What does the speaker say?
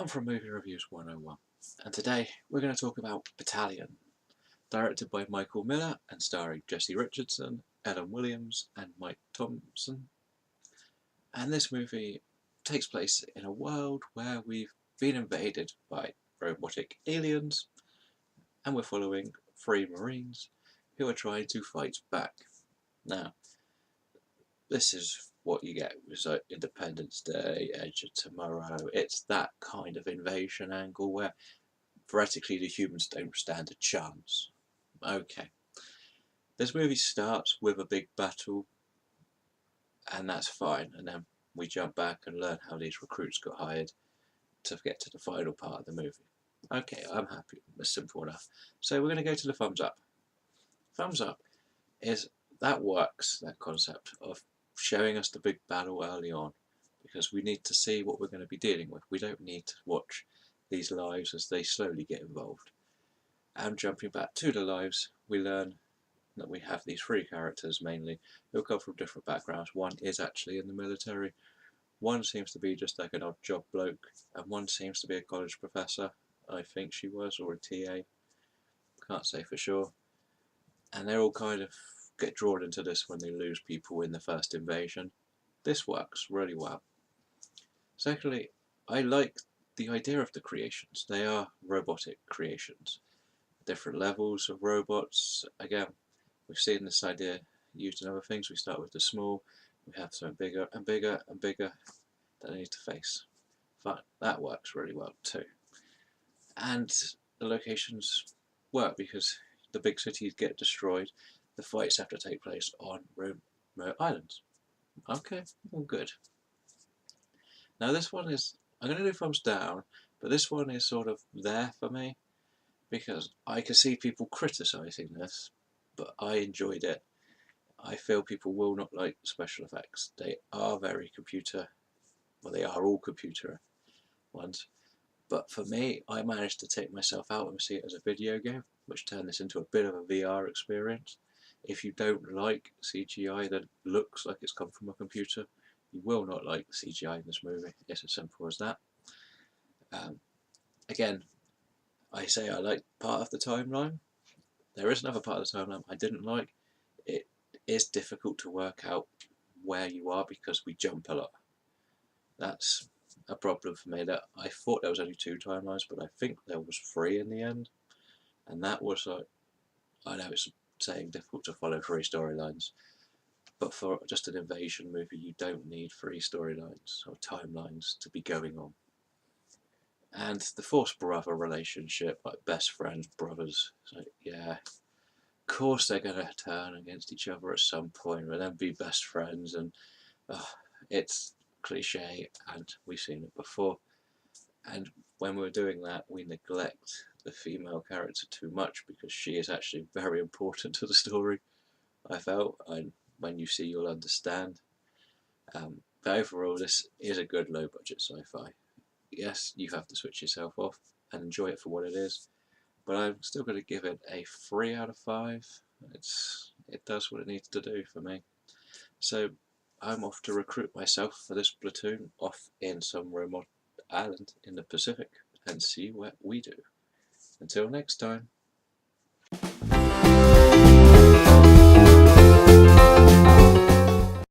I'm from Movie Reviews 101, and today we're going to talk about Battalion, directed by Michael Miller and starring Jesse Richardson, Ellen Williams, and Mike Thompson. And this movie takes place in a world where we've been invaded by robotic aliens, and we're following three Marines who are trying to fight back. Now, this is what you get with like Independence Day, Edge of Tomorrow. It's that kind of invasion angle where theoretically the humans don't stand a chance. Okay. This movie starts with a big battle, and that's fine, and then we jump back and learn how these recruits got hired to get to the final part of the movie. Okay, I'm happy. It's simple enough. So we're going to go to the thumbs up. Thumbs up is that works, that concept of showing us the big battle early on, because we need to see what we're going to be dealing with. We don't need to watch these lives as they slowly get involved. And jumping back to the lives, we learn that we have these three characters mainly who come from different backgrounds. One is actually in the military, one seems to be just like an odd job bloke, and one seems to be a college professor, I think she was, or a TA, can't say for sure. And they're all kind of get drawn into this when they lose people in the first invasion. This works really well. Secondly, I like the idea of the creations. They are robotic creations. Different levels of robots. Again, we've seen this idea used in other things. We start with the small, we have something bigger and bigger and bigger that they need to face. Fine, that works really well too. And the locations work because the big cities get destroyed. The fights have to take place on remote islands. Okay, all good. Now this one is, I'm going to do thumbs down, but this one is sort of there for me because I can see people criticising this, but I enjoyed it. I feel people will not like special effects. They are very computer, well they are all computer ones, but for me I managed to take myself out and see it as a video game, which turned this into a bit of a VR experience. If you don't like CGI that looks like it's come from a computer, you will not like CGI in this movie. It's as simple as that. Again, I say I like part of the timeline. There is another part of the timeline I didn't like. It is difficult to work out where you are because we jump a lot. That's a problem for me. That I thought there was only two timelines, but I think there was three in the end, and that was like, I know it's saying difficult to follow three storylines, but for just an invasion movie, you don't need three storylines or timelines to be going on. And the forced brother relationship, like best friends, brothers, so yeah, of course they're going to turn against each other at some point, but then be best friends, and it's cliche, and we've seen it before. And when we're doing that, we neglect the female character too much because she is actually very important to the story, I felt, and when you see you'll understand. But overall, this is a good low budget sci-fi. Yes, you have to switch yourself off and enjoy it for what it is, but I'm still going to give it a 3 out of 5. It does what it needs to do for me. So I'm off to recruit myself for this platoon off in some remote island in the Pacific and see what we do. Until next time.